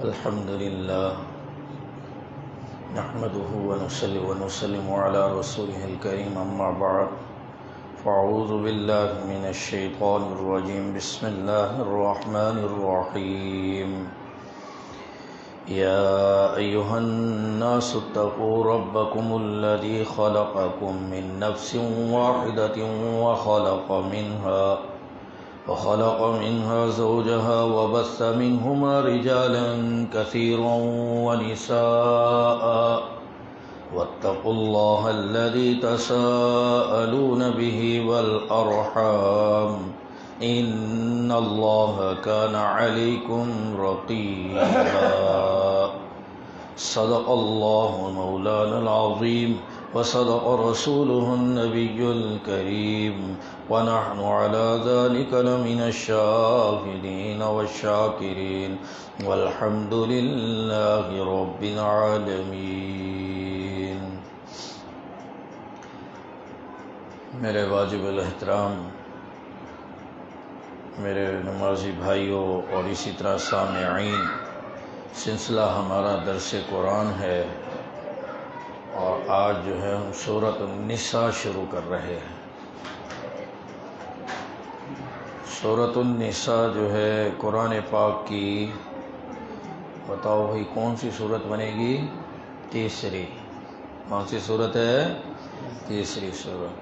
الحمد لله نحمده ونصلي ونسلم على رسوله الكريم أما بعد فأعوذ بالله من الشيطان الرجيم بسم الله الرحمن الرحيم يا أيها الناس اتقوا ربكم الذي خلقكم من نفس واحدة وخلق منها زوجها وبث منهما رجالا كثيرا ونساء واتقوا الله الذي تساءلون به والأرحام إن الله كان عليكم رقيبا صدق الله مولانا العظيم وصدق رسوله النبي الكريم ونحن على ذلك لمن الشاهدين والشاكرين والحمد لله رب العالمين۔ میرے واجب الاحترام میرے نمازی بھائیوں اور اسی طرح سامعین، سلسلہ ہمارا درس قرآن ہے اور آج جو ہے ہم سورۃ النساء شروع کر رہے ہیں۔ سورۃ النساء جو ہے قرآن پاک کی، بتاؤ بھائی کون سی سورت بنے گی؟ تیسری۔ کون سی سورت ہے؟ تیسری سورت۔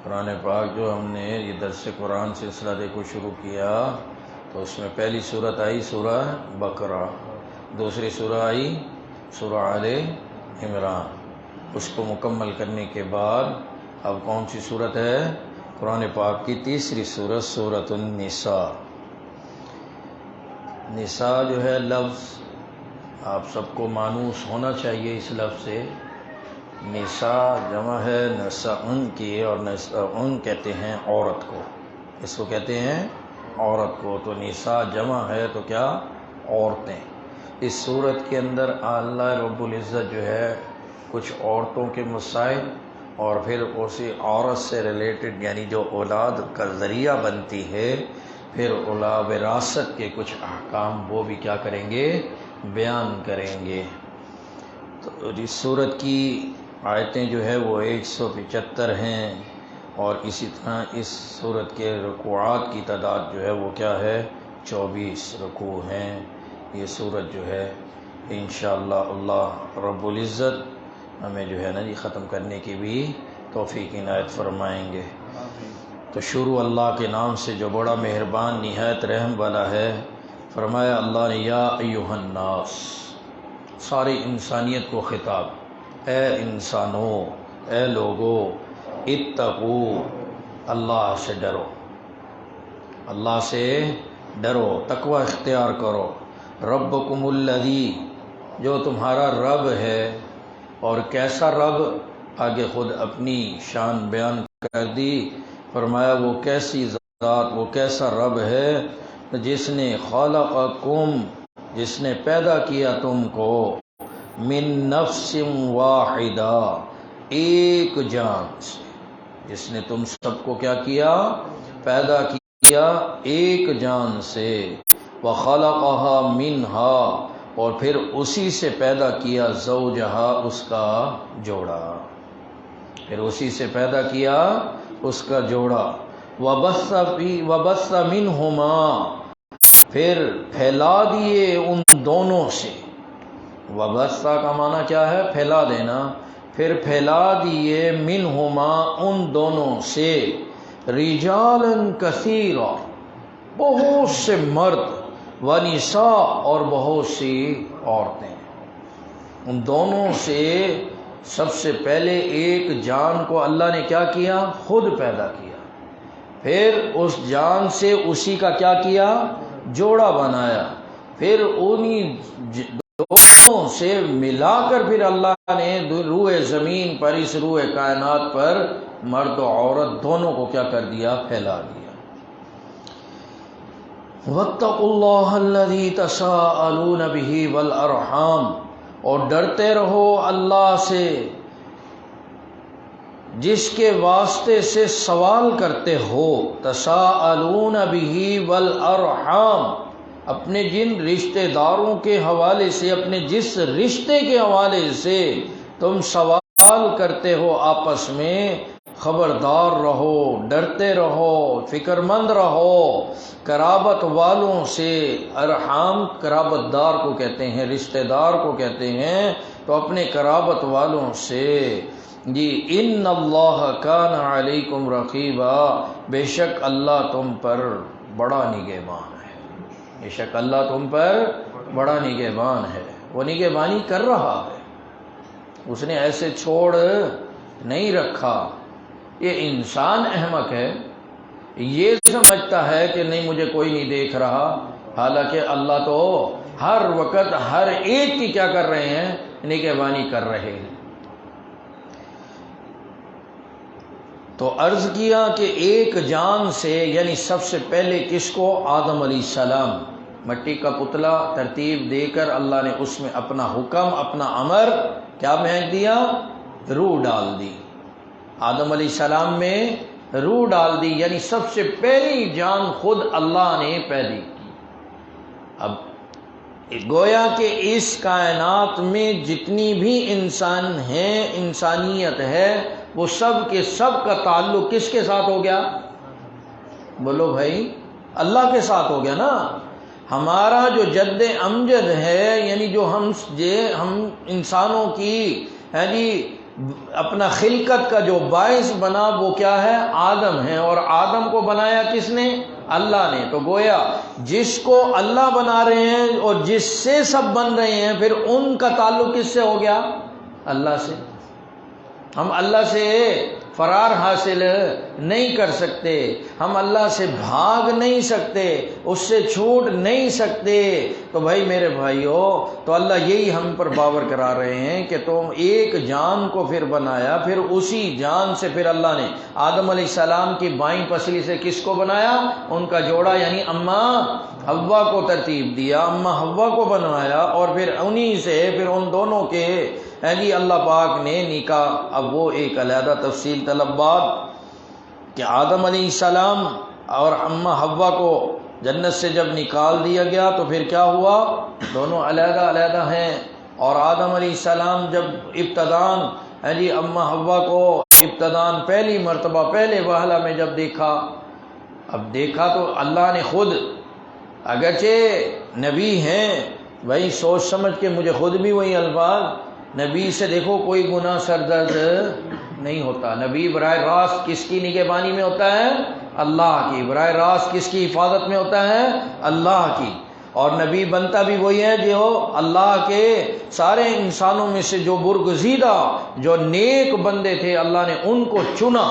قرآن پاک جو ہم نے یہ درس قرآن سلسلہ دیکھو شروع کیا تو اس میں پہلی سورت آئی سورہ بقرہ، دوسری سورہ آئی سورہ آل عمران۔ اس کو مکمل کرنے کے بعد اب کون سی سورت ہے؟ قرآن پاک کی تیسری سورت سورۃ النساء۔ نساء جو ہے لفظ آپ سب کو مانوس ہونا چاہیے اس لفظ سے۔ نساء جمع ہے نساءن کی، اور نساءن کہتے ہیں عورت کو، اس کو کہتے ہیں عورت کو، تو نساء جمع ہے تو کیا؟ عورتیں۔ اس صورت کے اندر اللہ رب العزت جو ہے کچھ عورتوں کے مسائل اور پھر اسی عورت سے ریلیٹڈ یعنی جو اولاد کا ذریعہ بنتی ہے، پھر اولاد وراثت کے کچھ احکام وہ بھی کیا کریں گے؟ بیان کریں گے۔ تو اس صورت کی آیتیں جو ہے وہ 175 ہیں، اور اسی طرح اس صورت کے رکوعات کی تعداد جو ہے وہ کیا ہے؟ 24 رکوع ہیں۔ یہ صورت جو ہے انشاءاللہ اللہ رب العزت ہمیں جو ہے نا جی ختم کرنے کی بھی توفیق عنایت فرمائیں گے۔ تو شروع اللہ کے نام سے جو بڑا مہربان نہایت رحم والا ہے۔ فرمایا اللہ نے یا ایھا الناس، ساری انسانیت کو خطاب، اے انسانوں، اے لوگو، اتقو، اللہ سے ڈرو، اللہ سے ڈرو، تقوی اختیار کرو، ربکم الذی، جو تمہارا رب ہے، اور کیسا رب؟ آگے خود اپنی شان بیان کر دی۔ فرمایا وہ کیسی ذات، وہ کیسا رب ہے جس نے خلقکم، جس نے پیدا کیا تم کو، من نفس واحدہ، ایک جان سے، جس نے تم سب کو کیا کیا؟ پیدا کیا ایک جان سے، وخلقہا منہا، اور پھر اسی سے پیدا کیا زوجہا، اس کا جوڑا، پھر اسی سے پیدا کیا اس کا جوڑا، وبث منہما، پھر پھیلا دیے ان دونوں سے، وبث کا معنی کیا ہے؟ پھیلا دینا، پھر پھیلا دیے منہما ان دونوں سے، رجالا کثیرا، بہت سے مرد، ونساء، اور بہت سی عورتیں۔ ان دونوں سے سب سے پہلے ایک جان کو اللہ نے کیا کیا؟ خود پیدا کیا، پھر اس جان سے اسی کا کیا کیا؟ جوڑا بنایا، پھر انہی دونوں سے ملا کر پھر اللہ نے روئے زمین پر، اس روئے کائنات پر مرد و عورت دونوں کو کیا کر دیا؟ پھیلا دیا۔ واتقوا اللہ الذی تساءلون بہ والارحام، اور ڈرتے رہو اللہ سے جس کے واسطے سے سوال کرتے ہو، تساءلون بہ والارحام، اپنے جن رشتہ داروں کے حوالے سے، اپنے جس رشتے کے حوالے سے تم سوال کرتے ہو آپس میں، خبردار رہو، ڈرتے رہو، فکر مند رہو قرابت والوں سے۔ ارحام قرابت دار کو کہتے ہیں، رشتہ دار کو کہتے ہیں، تو اپنے قرابت والوں سے جی۔ ان اللہ کان علیکم رقیبا، بے شک اللہ تم پر بڑا نگہبان ہے، بے شک اللہ تم پر بڑا نگہبان ہے، وہ نگہبانی کر رہا ہے، اس نے ایسے چھوڑ نہیں رکھا۔ یہ انسان احمق ہے، یہ سمجھتا ہے کہ نہیں مجھے کوئی نہیں دیکھ رہا، حالانکہ اللہ تو ہر وقت ہر ایک کی کیا کر رہے ہیں، نگہبانی کر رہے ہیں۔ تو عرض کیا کہ ایک جان سے، یعنی سب سے پہلے کس کو؟ آدم علیہ السلام، مٹی کا پتلا ترتیب دے کر اللہ نے اس میں اپنا حکم، اپنا امر کیا پھینک دیا؟ روح ڈال دی۔ آدم علیہ السلام میں روح ڈال دی، یعنی سب سے پہلی جان خود اللہ نے پیدا کی۔ اب گویا کہ اس کائنات میں جتنی بھی انسان ہیں، انسانیت ہے، وہ سب کے سب کا تعلق کس کے ساتھ ہو گیا؟ بولو بھائی، اللہ کے ساتھ ہو گیا نا۔ ہمارا جو جد امجد ہے، یعنی جو ہم انسانوں کی جی اپنا خلقت کا جو باعث بنا، وہ کیا ہے؟ آدم ہے، اور آدم کو بنایا کس نے؟ اللہ نے۔ تو گویا جس کو اللہ بنا رہے ہیں اور جس سے سب بن رہے ہیں، پھر ان کا تعلق کس سے ہو گیا؟ اللہ سے۔ ہم اللہ سے فرار حاصل نہیں کر سکتے، ہم اللہ سے بھاگ نہیں سکتے، اس سے چھوٹ نہیں سکتے۔ تو بھائی میرے بھائیو، تو اللہ یہی ہم پر باور کرا رہے ہیں کہ تم ایک جان کو پھر بنایا، پھر اسی جان سے پھر اللہ نے آدم علیہ السلام کی بائیں پسلی سے کس کو بنایا؟ ان کا جوڑا، یعنی اماں حوا کو ترتیب دیا، اماں حوا کو بنوایا، اور پھر انہی سے پھر ان دونوں کے جی اللہ پاک نے نکاح۔ اب وہ ایک علیحدہ تفصیل طلب بات کہ آدم علیہ السلام اور اماں حوا کو جنت سے جب نکال دیا گیا تو پھر کیا ہوا؟ دونوں علیحدہ علیحدہ ہیں۔ اور آدم علیہ السلام جب ابتداً جی اماں حوا کو ابتداً پہلی مرتبہ پہلے وہلہ میں جب دیکھا، اب دیکھا تو اللہ نے خود، اگرچہ نبی ہیں بھائی، سوچ سمجھ کے مجھے خود بھی وہی الفاظ، نبی سے دیکھو کوئی گناہ سردرد نہیں ہوتا۔ نبی براہ راست کس کی نگہبانی میں ہوتا ہے؟ اللہ کی۔ براہ راست کس کی حفاظت میں ہوتا ہے؟ اللہ کی۔ اور نبی بنتا بھی وہی ہے جو اللہ کے سارے انسانوں میں سے جو برگزیدہ، جو نیک بندے تھے، اللہ نے ان کو چنا۔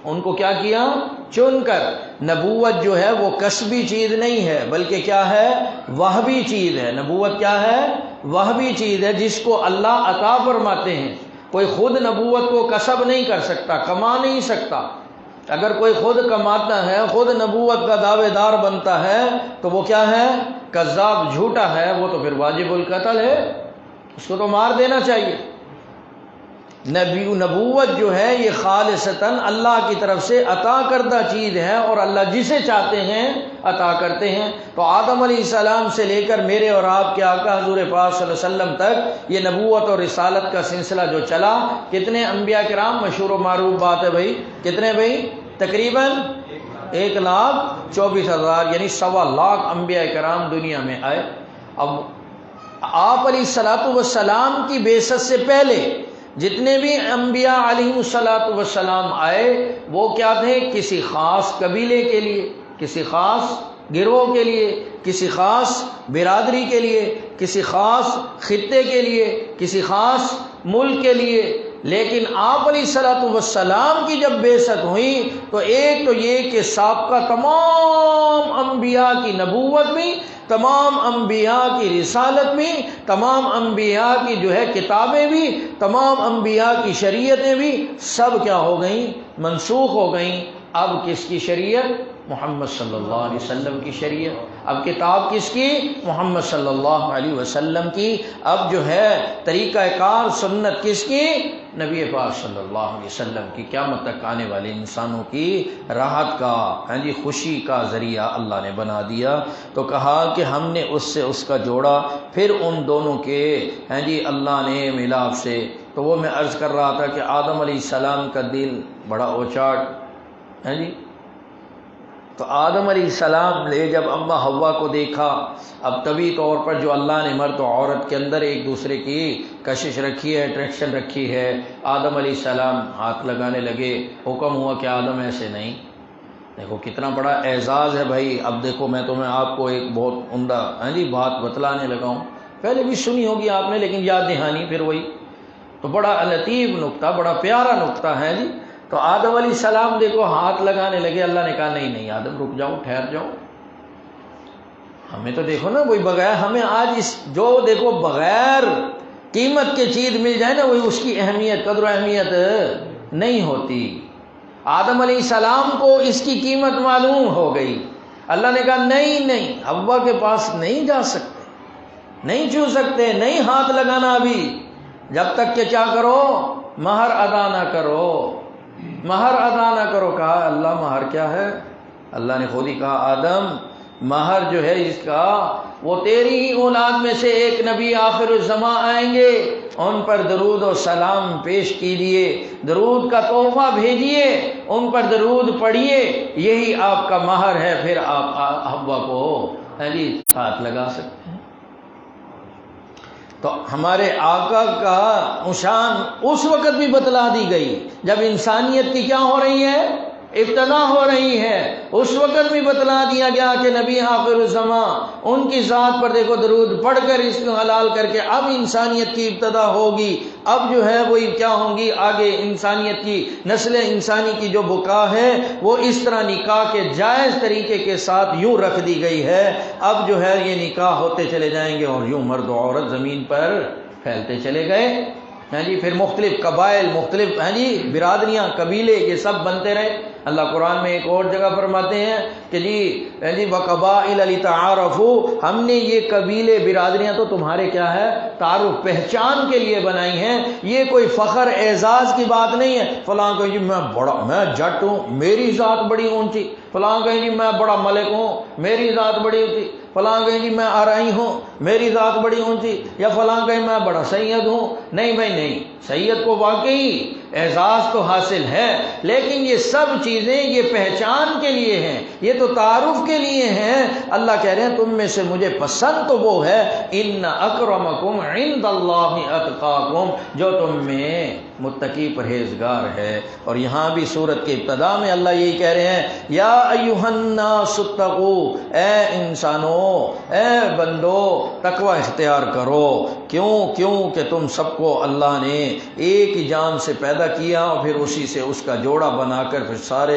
ان کو کیا کیا؟ چن کر۔ نبوت جو ہے وہ کسبی چیز نہیں ہے، بلکہ کیا ہے؟ وہبی چیز ہے۔ نبوت کیا ہے؟ وہبی چیز ہے، جس کو اللہ عطا فرماتے ہیں۔ کوئی خود نبوت کو کسب نہیں کر سکتا، کما نہیں سکتا۔ اگر کوئی خود کماتا ہے، خود نبوت کا دعوے دار بنتا ہے، تو وہ کیا ہے؟ کذاب، جھوٹا ہے، وہ تو پھر واجب القتل ہے، اس کو تو مار دینا چاہیے۔ نبوت جو ہے یہ خالصتاً اللہ کی طرف سے عطا کردہ چیز ہے، اور اللہ جسے چاہتے ہیں عطا کرتے ہیں۔ تو آدم علیہ السلام سے لے کر میرے اور آپ کے آقا حضور پاک صلی اللہ علیہ وسلم تک یہ نبوت اور رسالت کا سلسلہ جو چلا، کتنے انبیاء کرام، مشہور و معروف بات ہے بھائی، کتنے بھائی؟ تقریباً 1,24,000، یعنی 1.25 لاکھ انبیاء کرام دنیا میں آئے۔ اب آپ علیہ السلام کی بعثت سے پہلے جتنے بھی انبیاء علیہ السلام آئے، وہ کیا تھے؟ کسی خاص قبیلے کے لیے، کسی خاص گروہ کے لیے، کسی خاص برادری کے لیے، کسی خاص خطے کے لیے، کسی خاص ملک کے لیے۔ لیکن آپ علیہ السلام کی جب بعثت ہوئی تو ایک تو یہ کہ سابقہ تمام انبیاء کی نبوت بھی، تمام انبیاء کی رسالت بھی، تمام انبیاء کی جو ہے کتابیں بھی، تمام انبیاء کی شریعتیں بھی، سب کیا ہو گئیں؟ منسوخ ہو گئیں۔ اب کس کی شریعت؟ محمد صلی اللہ علیہ وسلم کی شریعت۔ اب کتاب کس کی؟ محمد صلی اللہ علیہ وسلم کی۔ اب جو ہے طریقہ کار سنت کس کی؟ نبی پاک صلی اللہ علیہ وسلم کی۔ قیامت تک آنے والے انسانوں کی راحت کا خوشی کا ذریعہ اللہ نے بنا دیا۔ تو کہا کہ ہم نے اس سے اس کا جوڑا، پھر ان دونوں کے اللہ نے ملاپ سے۔ تو وہ میں عرض کر رہا تھا کہ آدم علیہ السلام کا دل بڑا اوچاٹ تو آدم علیہ السلام نے جب اماں حوا کو دیکھا، اب طبی طور پر جو اللہ نے مرد و عورت کے اندر ایک دوسرے کی کشش رکھی ہے، اٹریکشن رکھی ہے، آدم علیہ السلام ہاتھ لگانے لگے۔ حکم ہوا کہ آدم ایسے نہیں۔ دیکھو کتنا بڑا اعزاز ہے بھائی۔ اب دیکھو میں تمہیں آپ کو ایک بہت عمدہ بات بتلانے لگا ہوں، پہلے بھی سنی ہوگی آپ نے لیکن یاد دہانی پھر وہی۔ تو بڑا لطیف نقطہ، بڑا پیارا نقطہ ہے تو آدم علیہ السلام دیکھو ہاتھ لگانے لگے، اللہ نے کہا نہیں نہیں آدم رک جاؤ، ٹھہر جاؤ۔ ہمیں تو دیکھو نا وہی بغیر، ہمیں آج اس جو دیکھو بغیر قیمت کے چیز مل جائے نا وہی اس کی اہمیت، قدر و اہمیت نہیں ہوتی۔ آدم علیہ السلام کو اس کی قیمت معلوم ہو گئی۔ اللہ نے کہا نہیں نہیں، حوا کے پاس نہیں جا سکتے، نہیں چھو سکتے، نہیں ہاتھ لگانا ابھی، جب تک کہ کیا کرو؟ مہر ادا نہ کرو، مہر ادا نہ کرو۔ کہا اللہ مہر کیا ہے؟ اللہ نے خود ہی کہا آدم مہر جو ہے اس کا وہ تیری ہی اولاد میں سے ایک نبی آخر الزماں آئیں گے، ان پر درود و سلام پیش کیجیے، درود کا تحفہ بھیجیے، ان پر درود پڑھیے، یہی آپ کا مہر ہے، پھر آپ حوا کو ہاتھ لگا سکتے ہیں۔ تو ہمارے آقا کا شان اس وقت بھی بتلا دی گئی جب انسانیت کی کیا ہو رہی ہے؟ ابتدا ہو رہی ہے۔ اس وقت بھی بتلا دیا گیا کہ نبی آخر الزماں ان کی ذات پر دیکھو درود پڑھ کر اس کو حلال کر کے اب انسانیت کی ابتدا ہوگی۔ اب جو ہے وہی کیا ہوں گی آگے انسانیت کی نسل انسانی کی جو بقا ہے وہ اس طرح نکاح کے جائز طریقے کے ساتھ یوں رکھ دی گئی ہے۔ اب جو ہے یہ نکاح ہوتے چلے جائیں گے اور یوں مرد و عورت زمین پر پھیلتے چلے گئے۔ پھر مختلف قبائل، مختلف برادریاں، قبیلے یہ سب بنتے رہے۔ اللہ قرآن میں ایک اور جگہ فرماتے ہیں کہ وَقَبَائِلَ لِتَعَارَفُوا، ہم نے یہ قبیلے برادریاں تو تمہارے کیا ہے؟ تعارف، پہچان کے لیے بنائی ہیں۔ یہ کوئی فخر اعزاز کی بات نہیں ہے۔ فلاں کہیں میں جٹ ہوں، میری ذات بڑی اونچی، فلاں کہیں میں بڑا ملک ہوں، میری ذات بڑی اونچی، فلاں کہیں میں آرائی ہوں، میری ذات بڑی اونچی، یا فلاں کہیں میں بڑا سید ہوں۔ نہیں بھائی نہیں، سید کو واقعی اعزاز تو حاصل ہے، لیکن یہ سب چیزیں یہ پہچان کے لیے ہیں، یہ تو تعارف کے لیے ہیں۔ اللہ کہہ رہے ہیں تم میں سے مجھے پسند تو وہ ہے ان اکرمکم عند اللہ اتقاکم، جو تم میں متقی پرہیزگار ہے۔ اور یہاں بھی سورت کے ابتدا میں اللہ یہی کہہ رہے ہیں یا ایھا الناس اتقوا، اے انسانوں، اے بندو تقوی اختیار کرو۔ کیوں کہ تم سب کو اللہ نے ایک ہی جان سے پیدا کیا اور پھر اسی سے اس کا جوڑا بنا کر پھر سارے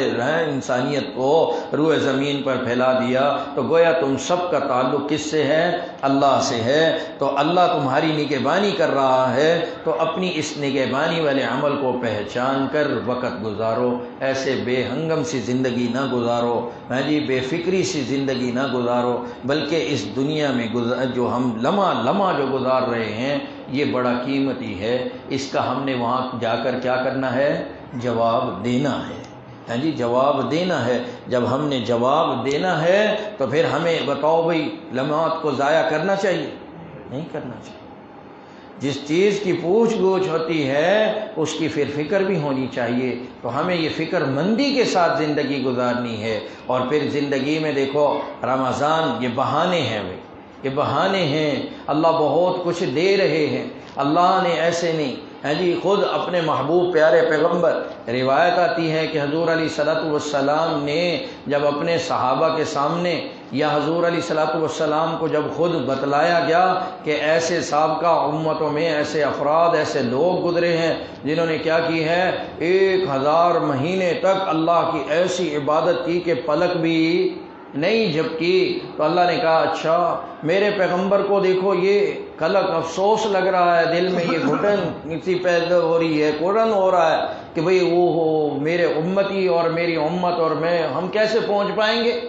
انسانیت کو روئے زمین پر پھیلا دیا۔ تو گویا تم سب کا تعلق کس سے ہے؟ اللہ سے ہے۔ تو اللہ تمہاری نگہبانی کر رہا ہے، تو اپنی اس نگہبانی والے عمل کو پہچان کر وقت گزارو۔ ایسے بے ہنگم سی زندگی نہ گزارو، بے فکری سی زندگی نہ گزارو، بلکہ اس دنیا میں جو ہم لمحہ جو گزار رہے ہیں یہ بڑا قیمتی ہے۔ اس کا ہم نے وہاں جا کر کیا کرنا ہے؟ جواب دینا ہے۔ جواب دینا ہے۔ جب ہم نے جواب دینا ہے تو پھر ہمیں بتاؤ بھائی لمحات کو ضائع کرنا چاہیے؟ نہیں کرنا چاہیے۔ جس چیز کی پوچھ گچھ ہوتی ہے اس کی پھر فکر بھی ہونی چاہیے۔ تو ہمیں یہ فکر مندی کے ساتھ زندگی گزارنی ہے۔ اور پھر زندگی میں دیکھو رمضان یہ بہانے ہیں بھائی، یہ بہانے ہیں۔ اللہ بہت کچھ دے رہے ہیں، اللہ نے ایسے نہیں خود اپنے محبوب پیارے پیغمبر، روایت آتی ہے کہ حضور علیہ الصلوۃ والسلام نے جب اپنے صحابہ کے سامنے یا حضور علیہ الصلوۃ والسلام کو جب خود بتلایا گیا کہ ایسے سابقہ امتوں میں ایسے افراد، ایسے لوگ گزرے ہیں جنہوں نے کیا کی ہے، 1000 مہینے تک اللہ کی ایسی عبادت کی کہ پلک بھی نہیں جھپکی، تو اللہ نے کہا اچھا میرے پیغمبر کو دیکھو یہ کلک افسوس لگ رہا ہے، دل میں یہ گھٹن سی پیدا ہو رہی ہے، قرن ہو رہا ہے، کہ بھئی وہ میرے امتی اور میری امت اور میں ہم کیسے پہنچ پائیں گے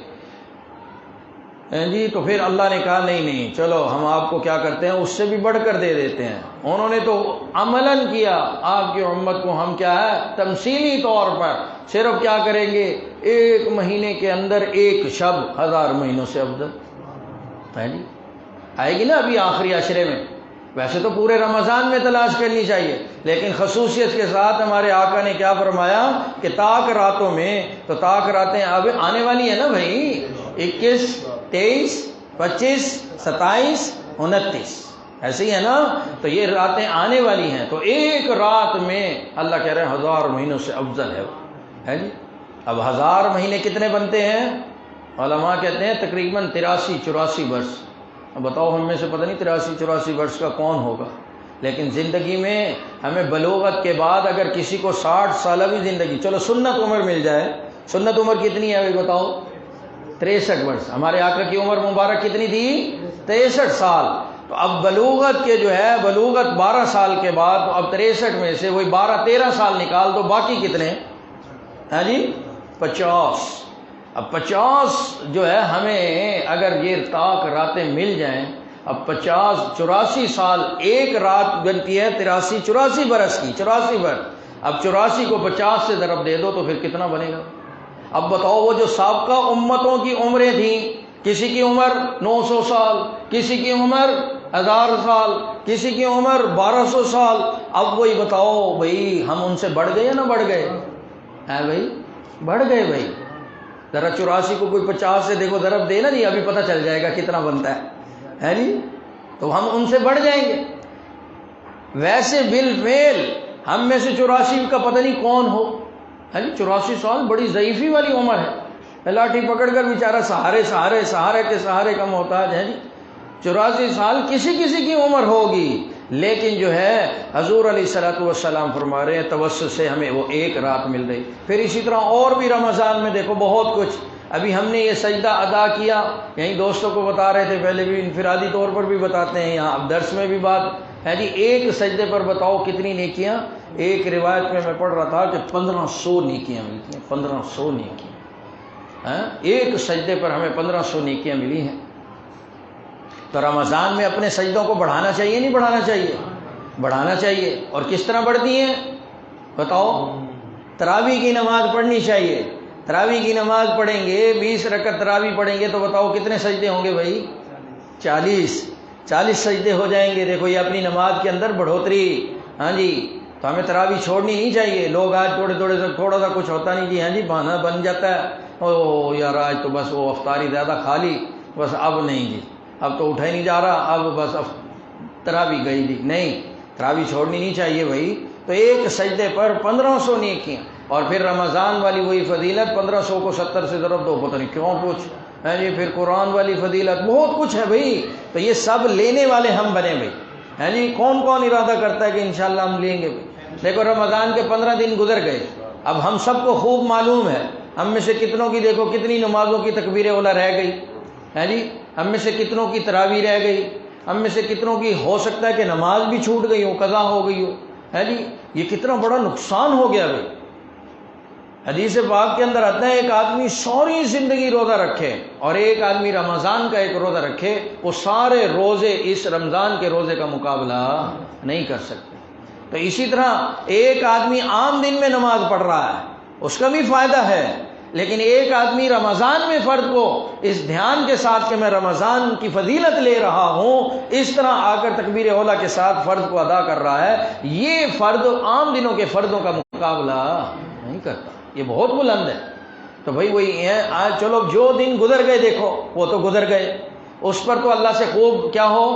جی؟ تو پھر اللہ نے کہا نہیں چلو ہم آپ کو کیا کرتے ہیں، اس سے بھی بڑھ کر دے دیتے ہیں۔ انہوں نے تو عملاً کیا، آپ کی امت کو ہم کیا ہے تمثیلی طور پر صرف کیا کریں گے، ایک مہینے کے اندر ایک شب 1000 مہینوں سے افضل ہے جی۔ آئے گی نا ابھی آخری عشرے میں، ویسے تو پورے رمضان میں تلاش کرنی چاہیے، لیکن خصوصیت کے ساتھ ہمارے آقا نے کیا فرمایا کہ تاک راتوں میں، تو تاک راتیں اب آنے والی ہیں نا بھائی، 21 23 25 27 29 ایسے ہی ہے نا، تو یہ راتیں آنے والی ہیں، تو ایک رات میں اللہ کہہ رہے ہیں 1000 مہینوں سے افضل ہے جی۔ اب 1000 مہینے کتنے بنتے ہیں؟ علماء کہتے ہیں تقریباً 83 84 برس۔ اب بتاؤ ہم میں سے پتہ نہیں 83 84 برس کا کون ہوگا، لیکن زندگی میں ہمیں بلوغت کے بعد اگر کسی کو 60 سالہ بھی زندگی، چلو سنت عمر مل جائے، سنت عمر کتنی ہے بھائی بتاؤ؟ 63 برس۔ ہمارے آقا کی عمر مبارک کتنی تھی؟ 63 سال۔ تو اب بلوغت کے جو ہے بلوغت 12 سال کے بعد، تو اب 63 میں سے وہی 12 13 سال نکال دو، باقی کتنے ہیں جی؟ 50۔ اب 50 جو ہے ہمیں اگر یہ تاک راتیں مل جائیں، اب 50 84 سال، ایک رات بنتی ہے 83 84 برس کی، 84 برس۔ اب 84 کو 50 سے ضرب دے دو تو پھر کتنا بنے گا؟ اب بتاؤ وہ جو سابقہ امتوں کی عمریں تھیں، کسی کی عمر 900 سال، کسی کی عمر 1000 سال، کسی کی عمر 1200 سال، اب وہی بتاؤ بھائی ہم ان سے بڑھ گئے یا نہ بڑھ گئے؟ ہے بھائی بڑھ گئے بھائی۔ ذرا 84 کو کوئی 50 سے دیکھو ضرب دے نا جی، ابھی پتہ چل جائے گا کتنا بنتا ہے جی، تو ہم ان سے بڑھ جائیں گے۔ ویسے بالفعل ہم میں سے 84 کا پتہ نہیں کون ہو، ہے جی؟ 84 سال بڑی ضعیفی والی عمر ہے، لاٹھی پکڑ کر بیچارہ سہارے کے سہارے کا محتاج ہے جی۔ 84 سال کسی کی عمر ہوگی، لیکن جو ہے حضور علیہ الصلوۃ والسلام فرما رہے ہیں توسط سے ہمیں وہ ایک رات مل رہی۔ پھر اسی طرح اور بھی رمضان میں دیکھو بہت کچھ، ابھی ہم نے یہ سجدہ ادا کیا، یہیں دوستوں کو بتا رہے تھے، پہلے بھی انفرادی طور پر بھی بتاتے ہیں یہاں، اب درس میں بھی بات ہے جی۔ ایک سجدے پر بتاؤ کتنی نیکیاں؟ ایک روایت میں پڑھ رہا تھا کہ 1500 نیکیاں ملتی ہیں، 1500 نیکیاں، ایک سجدے پر ہمیں 1500 نیکیاں ملی ہیں۔ تو رمضان میں اپنے سجدوں کو بڑھانا چاہیے نہیں بڑھانا چاہیے؟ بڑھانا چاہیے۔ اور کس طرح بڑھتی ہیں بتاؤ؟ تراویح کی نماز پڑھنی چاہیے، تراویح کی نماز پڑھیں گے، 20 رکعت تراویح پڑھیں گے تو بتاؤ کتنے سجدے ہوں گے بھائی؟ 40 سجدے ہو جائیں گے۔ دیکھو یہ اپنی نماز کے اندر بڑھوتری، ہاں جی۔ تو ہمیں تراویح چھوڑنی نہیں چاہیے۔ لوگ آج تھوڑا سا کچھ ہوتا نہیں جی، ہاں جی بہانہ بن جاتا ہے، او یار آج تو بس وہ افطاری زیادہ کھا لی، بس اب نہیں جی، اب تو اٹھا ہی نہیں جا رہا، اب بس تراویح گئی جی۔ نہیں، تراویح چھوڑنی نہیں چاہیے بھائی۔ تو ایک سجدے پر 1500 نیکیاں، اور پھر رمضان والی وہی فضیلت، 1500 کو 70 سے ضرب دو، پتہ نہیں کیوں کچھ ہے جی۔ پھر قرآن والی فضیلت، بہت کچھ ہے بھائی۔ تو یہ سب لینے والے ہم بنے بھائی، ہے جی۔ کون ارادہ کرتا ہے کہ انشاءاللہ ہم لیں گے بھائی؟ دیکھو رمضان کے 15 دن گزر گئے، اب ہم سب کو خوب معلوم ہے، ہم میں سے کتنوں کی دیکھو کتنی نمازوں کی تکبیر اولیٰ رہ گئی ہے جی، ہم میں سے کتنوں کی تراویح رہ گئی، ہم میں سے کتنوں کی ہو سکتا ہے کہ نماز بھی چھوٹ گئی ہو، قضا ہو گئی ہو، ہے جی۔ یہ کتنا بڑا نقصان ہو گیا بھائی۔ حدیث پاک کے اندر آتا ہے ایک آدمی ساری زندگی روزہ رکھے اور ایک آدمی رمضان کا ایک روزہ رکھے، وہ سارے روزے اس رمضان کے روزے کا مقابلہ نہیں کر سکتے۔ تو اسی طرح ایک آدمی عام دن میں نماز پڑھ رہا ہے، اس کا بھی فائدہ ہے، لیکن ایک آدمی رمضان میں فرد کو اس دھیان کے ساتھ کہ میں رمضان کی فضیلت لے رہا ہوں، اس طرح آ کر تکبیر اولیٰ کے ساتھ فرض کو ادا کر رہا ہے، یہ فرد عام دنوں کے فردوں کا مقابلہ نہیں کرتا، یہ بہت بلند ہے۔ تو بھائی وہی ہے، آج چلو جو دن گزر گئے دیکھو وہ تو گزر گئے، اس پر تو اللہ سے خوب کیا ہو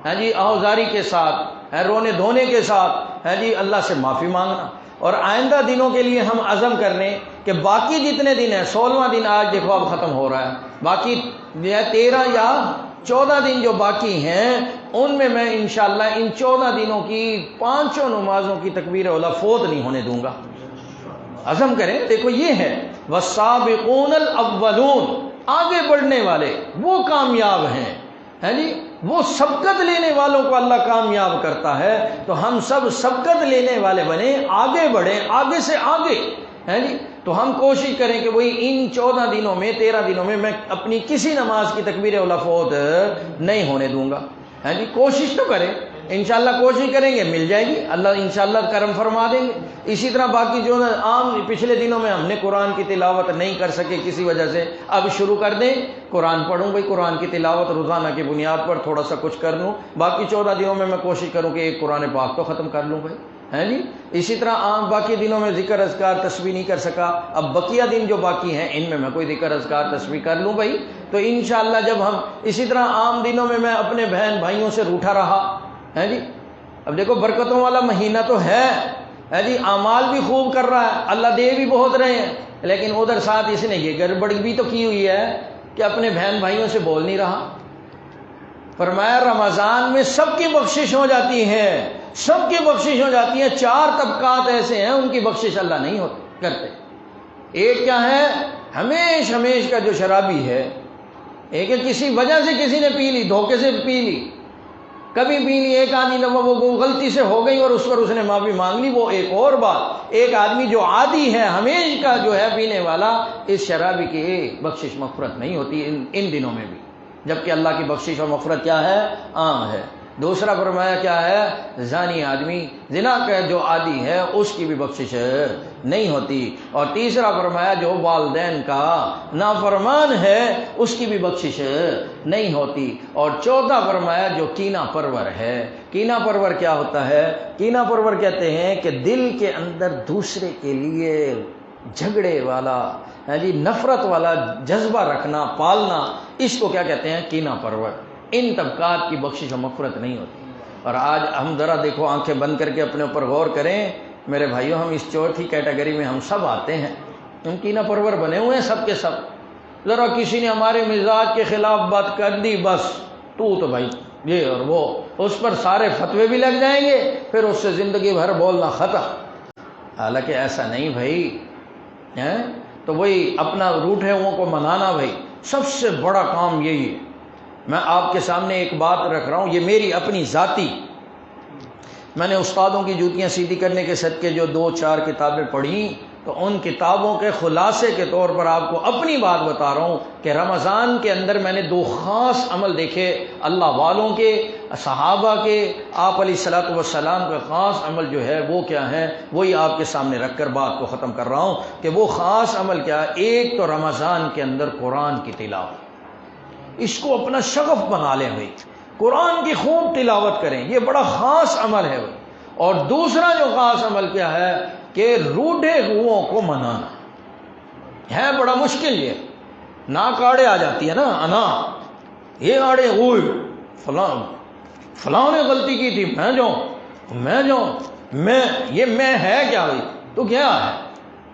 ہے جی، آہوزاری کے ساتھ، ہے رونے دھونے کے ساتھ، ہے جی اللہ سے معافی مانگنا، اور آئندہ دنوں کے لیے ہم عزم کر لیں کہ باقی جتنے دن ہیں، 16واں دن آج دیکھو اب ختم ہو رہا ہے، باقی 13 یا 14 دن جو باقی ہیں ان میں میں انشاءاللہ ان 14 دنوں کی 5 نمازوں کی تکبیر اولیٰ فوت نہیں ہونے دوں گا۔ عزم کریں، دیکھو یہ ہے والسابقون الاولون، آگے بڑھنے والے وہ کامیاب ہیں ہے جی، وہ سبقت لینے والوں کو اللہ کامیاب کرتا ہے۔ تو ہم سب سبقت لینے والے بنیں، آگے بڑھیں، آگے سے آگے، ہے جی۔ تو ہم کوشش کریں کہ وہی ان 14 دنوں میں 13 دنوں میں اپنی کسی نماز کی تکبیر اولیٰ فوت نہیں ہونے دوں گا، ہے جی۔ کوشش تو کریں، انشاءاللہ کوشش کریں گے مل جائے گی، اللہ انشاءاللہ کرم فرما دیں گے۔ اسی طرح باقی جو عام پچھلے دنوں میں ہم نے قرآن کی تلاوت نہیں کر سکے کسی وجہ سے، اب شروع کر دیں، قرآن پڑھوں بھائی، قرآن کی تلاوت روزانہ کی بنیاد پر تھوڑا سا کچھ کر لوں۔ باقی 14 دنوں میں کوشش کروں کہ ایک قرآن پاک تو ختم کر لوں بھائی، ہیں جی۔ اسی طرح عام باقی دنوں میں ذکر اذکار تسبیح نہیں کر سکا، اب بقیہ دن جو باقی ہیں ان میں کوئی ذکر اذکار تسبیح کر لوں بھائی۔ تو انشاءاللہ جب ہم اسی طرح عام دنوں میں اپنے بہن بھائیوں سے روٹھا رہا، ہیں جی۔ اب دیکھو برکتوں والا مہینہ تو ہے جی، اعمال بھی خوب کر رہا ہے، اللہ دے بھی بہت رہے ہیں، لیکن ادھر ساتھ اس نے یہ گڑبڑ بھی تو کی ہوئی ہے کہ اپنے بہن بھائیوں سے بول نہیں رہا۔ فرمایا رمضان میں سب کی بخشش ہو جاتی ہے، سب کی بخشش ہو جاتی ہے، 4 طبقات ایسے ہیں ان کی بخشش اللہ نہیں کرتے۔ ایک کیا ہے؟ ہمیش کا جو شرابی ہے، ایک ہے کسی وجہ سے کسی نے پی لی، دھوکے سے پی لی، کبھی پی لی، ایک آدمی وہ غلطی سے ہو گئی اور اس پر اس نے معافی مانگ لی، وہ ایک اور بات۔ ایک آدمی جو عادی ہے ہمیش کا جو ہے پینے والا، اس شرابی کی بخشش مغفرت نہیں ہوتی ان دنوں میں بھی، جبکہ اللہ کی بخشش اور مغفرت کیا ہے؟ عام ہے۔ دوسرا فرمایا کیا ہے؟ زانی آدمی، زنا کا جو عادی ہے اس کی بھی بخشش نہیں ہوتی۔ اور تیسرا فرمایا جو والدین کا نافرمان ہے اس کی بھی بخشش نہیں ہوتی۔ اور چوتھا فرمایا جو کینہ پرور ہے۔ کینہ پرور کیا ہوتا ہے؟ کینہ پرور کہتے ہیں کہ دل کے اندر دوسرے کے لیے جھگڑے والا ہے جی، نفرت والا جذبہ رکھنا، پالنا، اس کو کیا کہتے ہیں؟ کینہ پرور۔ ان طبقات کی بخشش و مغفرت نہیں ہوتی۔ اور آج ہم ذرا دیکھو، آنکھیں بند کر کے اپنے اوپر غور کریں میرے بھائیوں، ہم اس چوتھی کیٹیگری میں ہم سب آتے ہیں، ہم کینہ پرور بنے ہوئے ہیں سب کے سب۔ ذرا کسی نے ہمارے مزاج کے خلاف بات کر دی، بس تو بھائی یہ اور وہ، اس پر سارے فتوے بھی لگ جائیں گے، پھر اس سے زندگی بھر بولنا ختم۔ حالانکہ ایسا نہیں بھائی، تو وہی اپنا روٹھے ہوں کو منانا بھائی، سب سے بڑا کام یہی ہے۔ میں آپ کے سامنے ایک بات رکھ رہا ہوں، یہ میری اپنی ذاتی، میں نے استادوں کی جوتیاں سیدھی کرنے کے صدقے جو 2-4 کتابیں پڑھیں، تو ان کتابوں کے خلاصے کے طور پر آپ کو اپنی بات بتا رہا ہوں کہ رمضان کے اندر میں نے 2 خاص عمل دیکھے اللہ والوں کے، صحابہ کے، آپ علیہ الصلوۃ والسلام کا خاص عمل جو ہے وہ کیا ہے، وہی آپ کے سامنے رکھ کر بات کو ختم کر رہا ہوں کہ وہ خاص عمل کیا ہے۔ ایک تو رمضان کے اندر قرآن کی تلاوت، اس کو اپنا شغف بنا لیں بھائی، قرآن کی خوب تلاوت کریں، یہ بڑا خاص عمل ہے بھائی۔ اور دوسرا جو خاص عمل کیا ہے کہ روٹھے ہوئوں کو منانا ہے، بڑا مشکل یہ، ناک آڑے آ جاتی ہے نا، انا یہ آڑے ہوئے فلاں نے غلطی کی تھی، میں یہ میں ہے کیا بھائی؟ تو کیا ہے؟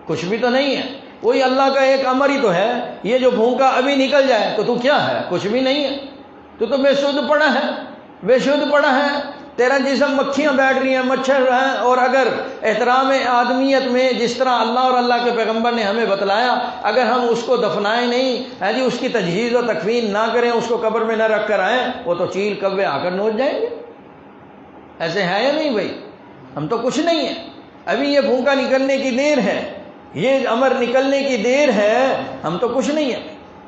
کچھ بھی تو نہیں ہے، وہی اللہ کا ایک امر ہی تو ہے، یہ جو بھونکا ابھی نکل جائے تو کیا ہے؟ کچھ بھی نہیں ہے، تو بے سود پڑا ہے، بے سود پڑا ہے، تیرا جسم مکھیاں بیٹھ رہی ہیں، مچھر ہیں۔ اور اگر احترام آدمیت میں جس طرح اللہ اور اللہ کے پیغمبر نے ہمیں بتلایا، اگر ہم اس کو دفنائیں نہیں ہے جی، اس کی تجہیز و تکفین نہ کریں، اس کو قبر میں نہ رکھ کر آئیں، وہ تو چیل کوے آ کر نوچ جائیں گے۔ ایسے ہے یا نہیں بھائی؟ ہم تو کچھ نہیں ہے، ابھی یہ بھونکا نکلنے کی دیر ہے، یہ امر نکلنے کی دیر ہے، ہم تو کچھ نہیں ہے۔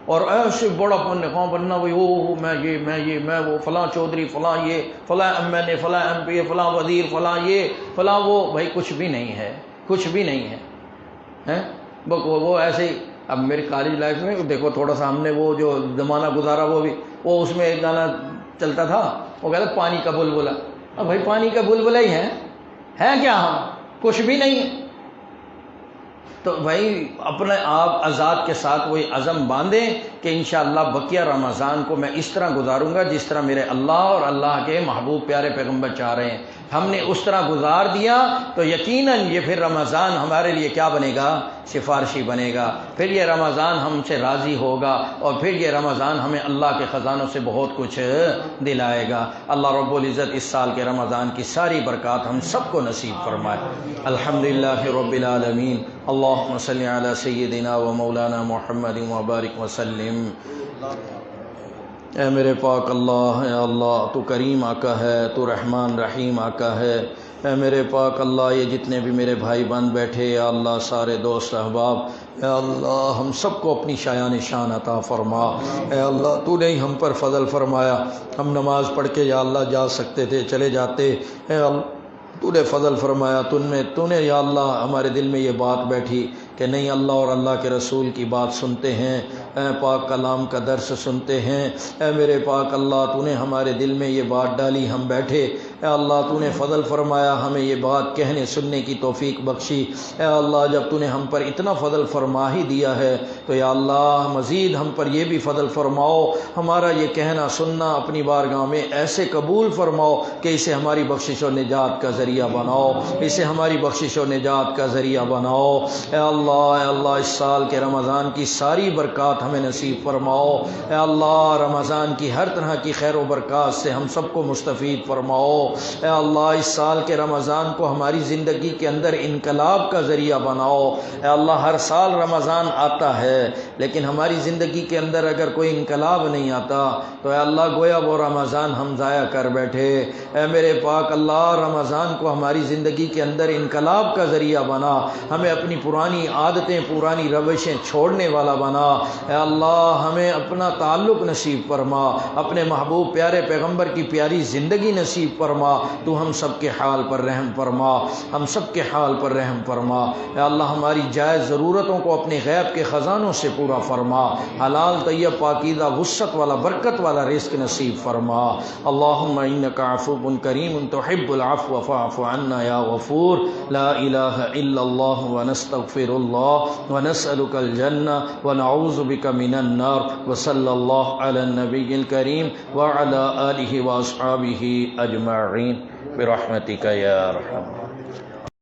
اور ایسے بڑا نقام بننا بھائی، میں وہ فلاں چودھری، فلاں یہ، فلاں ایم ایل اے، فلاں ایم پی، فلاں وزیر، فلاں یہ، فلاں وہ، بھائی کچھ بھی نہیں ہے، کچھ بھی نہیں ہے۔ وہ ایسے ہی اب میری کالج لائف میں دیکھو تھوڑا سا ہم نے وہ جو زمانہ گزارا، وہ اس میں ایک گانا چلتا تھا، وہ کہتا پانی کا بلبلا۔ اب بھائی پانی کا بلبلا ہی ہے کیا؟ ہم کچھ بھی نہیں ہے۔ تو بھائی اپنے آپ آزاد کے ساتھ وہی عزم باندھیں کہ انشاءاللہ بقیہ رمضان کو میں اس طرح گزاروں گا جس طرح میرے اللہ اور اللہ کے محبوب پیارے پیغمبر چاہ رہے ہیں۔ ہم نے اس طرح گزار دیا تو یقیناً یہ پھر رمضان ہمارے لیے کیا بنے گا؟ سفارشی بنے گا۔ پھر یہ رمضان ہم سے راضی ہوگا اور پھر یہ رمضان ہمیں اللہ کے خزانوں سے بہت کچھ دلائے گا۔ اللہ رب العزت اس سال کے رمضان کی ساری برکات ہم سب کو نصیب فرمائے۔ الحمدللہ رب العالمین، اللہم صلی علی سیدنا و مولانا محمد و بارک وسلم۔ اے میرے پاک اللہ، اے اللہ تو کریم آقا ہے، تو رحمان رحیم آقا ہے۔ اے میرے پاک اللہ، یہ جتنے بھی میرے بھائی بند بیٹھے یا اللہ، سارے دوست احباب، اے اللہ ہم سب کو اپنی شایان شان عطا فرما۔ اے اللہ تو نے ہی ہم پر فضل فرمایا، ہم نماز پڑھ کے یا اللہ جا سکتے تھے، چلے جاتے، اے اللہ تو نے فضل فرمایا، تو نے یا اللہ ہمارے دل میں یہ بات بیٹھی کہ نہیں، اللہ اور اللہ کے رسول کی بات سنتے ہیں، اے پاک کلام کا درس سنتے ہیں۔ اے میرے پاک اللہ، تو نے ہمارے دل میں یہ بات ڈالی، ہم بیٹھے، اے اللہ تو نے فضل فرمایا، ہمیں یہ بات کہنے سننے کی توفیق بخشی۔ اے اللہ جب تو نے ہم پر اتنا فضل فرما ہی دیا ہے تو یا اللہ مزید ہم پر یہ بھی فضل فرماؤ، ہمارا یہ کہنا سننا اپنی بارگاہ میں ایسے قبول فرماؤ کہ اسے ہماری بخشش و نجات کا ذریعہ بناؤ، اسے ہماری بخشش و نجات کا ذریعہ بناؤ۔ اے اللہ اس سال کے رمضان کی ساری برکات ہمیں نصیب فرماؤ۔ اے اللہ رمضان کی ہر طرح کی خیر و برکات سے ہم سب کو مستفید فرماؤ۔ اے اللہ اس سال کے رمضان کو ہماری زندگی کے اندر انقلاب کا ذریعہ بناؤ۔ اے اللہ ہر سال رمضان آتا ہے لیکن ہماری زندگی کے اندر اگر کوئی انقلاب نہیں آتا تو اے اللہ گویا وہ رمضان ہم ضائع کر بیٹھے۔ اے میرے پاک اللہ رمضان کو ہماری زندگی کے اندر انقلاب کا ذریعہ بنا، ہمیں اپنی پرانی عادتیں پرانی روشیں چھوڑنے والا بنا۔ اے اللہ ہمیں اپنا تعلق نصیب فرما، اپنے محبوب پیارے پیغمبر کی پیاری زندگی نصیب فرما۔ تو ہم سب کے حال پر رحم فرما، ہم سب کے حال پر رحم فرما۔ اے اللہ ہماری جائز ضرورتوں کو اپنے غیب کے خزانوں سے پورا فرما، حلال طیب پاکیزہ وسعت والا برکت والا رزق نصیب فرما۔ اللہم انک عفو کریم تحب العفو فاعف عنا یا غفور۔ لا الہ الا اللہ ونستغفر اللہ ونسألک الجنہ ونعوذ بک من النار۔ وصلی اللہ علی النبی الکریم وعلی آلہ واصحابہ اجمعین برحمتک یا ارحم۔